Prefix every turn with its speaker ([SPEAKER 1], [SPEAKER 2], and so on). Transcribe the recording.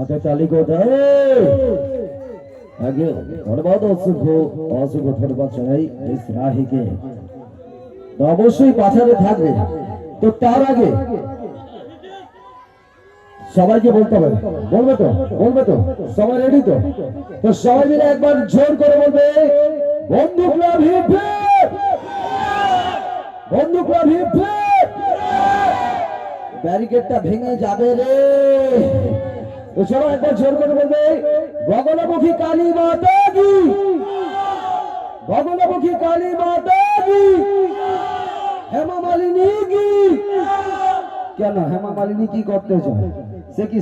[SPEAKER 1] হাতে তালি কোথায় আগে ধন্যবাদ অসংখ্য অসংখ্য ধন্যবাদ জানাই মিস রাহিকে। অবশ্যই পাঠাতে থাকবে। তো তার আগে সবাইকে বলতে হবে, বলবে তো সবাই রেডি তো? তো সবাই মিলে একবার জোর করে বলবে বন্দুক ক্লাব হিপ হিপ, বন্দুক ক্লাব হিপ হিপ। ব্যারিকেডটা ভেঙে যাবে রে। তো সবাই একবার জোর করে বলবে গগনমুখী কালী মাতা কি, গগনমুখী কালী মাতা কি, হেমা মালিনী কি। কেন হেমা মালিনী কি করতে চায়? সে কি